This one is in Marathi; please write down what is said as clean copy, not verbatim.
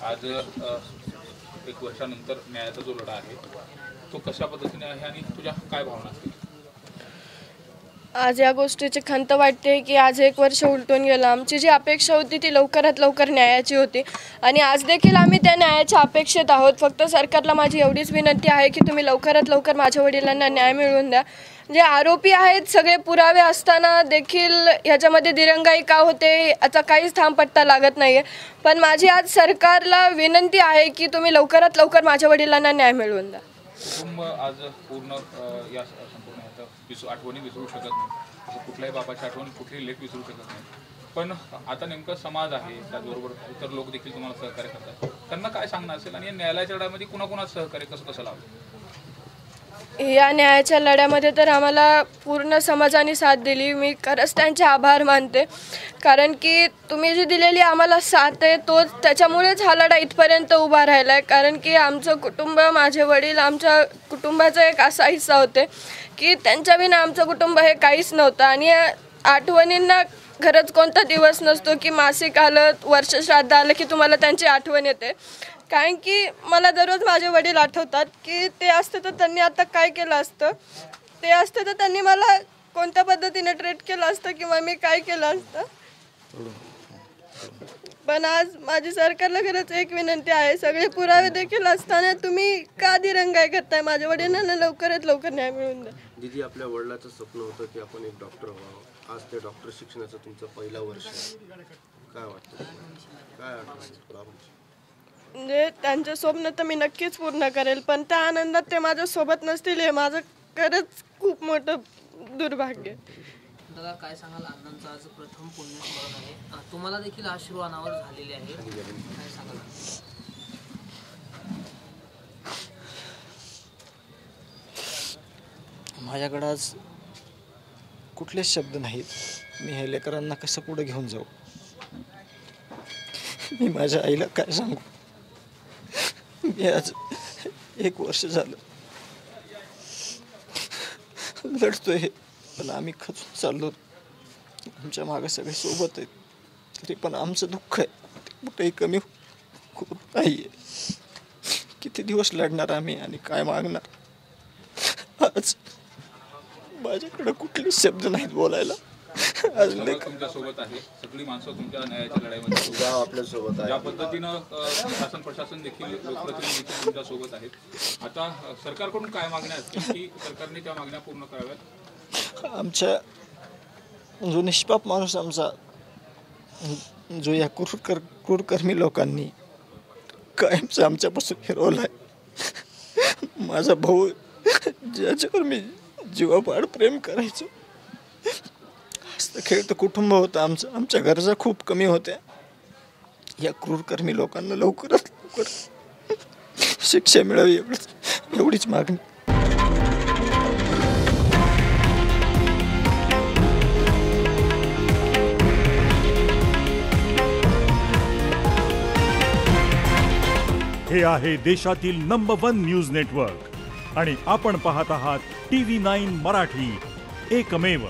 आज एक वर्षानंतर न्यायाचा जो लढा आहे तो कशा पद्धतीने आहे आणि तुझ्या काय भावना असतील? आज या गोष्टीची खंत वाटते की आज एक वर्ष उलटून गेलं. आमची जी अपेक्षा होती ती लवकरात लवकर न्यायाची होती आणि आज देखील आम्ही त्या न्यायाच्या अपेक्षेत आहोत. फक्त सरकारला माझी एवढीच विनंती आहे की तुम्ही लवकरात लवकर माझ्या वडिलांना न्याय मिळवून द्या. जे आरोपी आहेत सगळे पुरावे असताना देखील ह्याच्यामध्ये दिरंगाई का होते याचा काहीच ठामपत्ता लागत नाही आहे. पण माझी आज सरकारला विनंती आहे की तुम्ही लवकरात लवकर माझ्या वडिलांना न्याय मिळवून द्या. कुटुंब आज पूर्ण या संपूर्ण आठवणी विसरू शकत नाही. कुठल्याही बाबाची आठवण कुठलीही लेख विसरू शकत नाही. पण आता नेमकं समाज आहे, त्याचबरोबर इतर लोक देखील तुम्हाला सहकार्य करतात. त्यांना काय सांगणं असेल आणि या न्यायालयाच्या लढ्यामध्ये कुणाकुणाचं सहकार्य कसं लावलं? या न्यायाच्या लढ्यामध्ये तर आम्हाला पूर्ण समाजाने साथ दिली. मी खरंच त्यांचे आभार मानते, कारण की तुम्ही जी दिलेली आम्हाला साथ आहे तोच त्याच्यामुळेच हा लढा इथपर्यंत उभा राहिला आहे. कारण की आमचं कुटुंब, माझे वडील आमच्या कुटुंबाचा एक असा हिस्सा होते की त्यांच्याविना आमचं कुटुंब हे काहीच नव्हतं. आणि आठवणींना खरंच कोणता दिवस नसतो की मासिक आलं, वर्षश्राद्ध आलं की तुम्हाला त्यांची आठवण येते. कारण की मला दररोज माझे वडील आठवतात की ते असते तर त्यांनी आता काय केलं असतं, ते असते तर त्यांनी मला कोणत्या पद्धतीने ट्रीट केलं असतं किंवा मी काय केलं असतं. पण आज माझी सरकारला खरंच एक विनंती आहे, सगळे पुरावे देखील असताना तुम्ही का दिरंगाई करताय? माझ्या वडिलांना लवकरात लवकर न्याय मिळवून द्या. दीदी, आपल्या वडिलांचं स्वप्न होतं की आपण एक डॉक्टर व्हावं. आज ते डॉक्टर शिक्षणाचं तुमचं पहिलं वर्ष आहे. काय वाटतं, काय आठवण? म्हणजे त्यांचे स्वप्न तर मी नक्कीच पूर्ण करेल, पण त्या आनंदात ते माझ्यासोबत नसतील हे माझं खरंच खूप मोठं दुर्भाग्य. दादा, काय सांगाल? अण्णांचं आज प्रथम पुण्यस्मरण आहे, तुम्हाला देखील अश्रू अनावर झालेले आहे, काय सांगाल? माझ्याकडे आज कुठलेच शब्द नाहीत. मी हे लेकरांना कसं पुढे घेऊन जाऊ? मी माझ्या आईला काय सांगू? मी आज एक वर्ष झालं लढतोय, पण आम्ही खचून चाललो. आमच्या मागे सगळे सोबत आहेत, तरी पण आमचं दुःख आहे ते कुठेही कमी होत नाहीये. किती दिवस लढणार आम्ही आणि काय मागणार? आज माझ्याकडे कुठलेच शब्द नाहीत बोलायला. आज तुमच्या सोबत आहे, सगळी माणसं तुमच्या न्यायाच्या लढाईमध्ये आपल्या सोबत आहे. ज्या पद्धतीनं शासन प्रशासन देखील, लोकप्रतिनिधी देखील तुमच्या सोबत आहेत. आता सरकारकडून काय मागण्या असतील की सरकारने त्या मागण्या पूर्ण कराव्यात? आमच्या जो निष्पाप माणूस आमचा, जो या क्रूरकर्मी लोकांनी कायमचं आमच्यापासून फिरवलाय, माझा भाऊ ज्याच्यावर मी जीवापाड प्रेम करायचो, हसतं खेळतं कुटुंब होतं आमचं, आमच्या गरजा खूप कमी होत्या. या क्रूरकर्मी लोकांना लवकरात लवकर शिक्षा मिळावी एवढीच मागणी. हे आहे देशातील नंबर 1 न्यूज नेटवर्क आणि आपण पाहत आहात TV9 मराठी, एकमेव.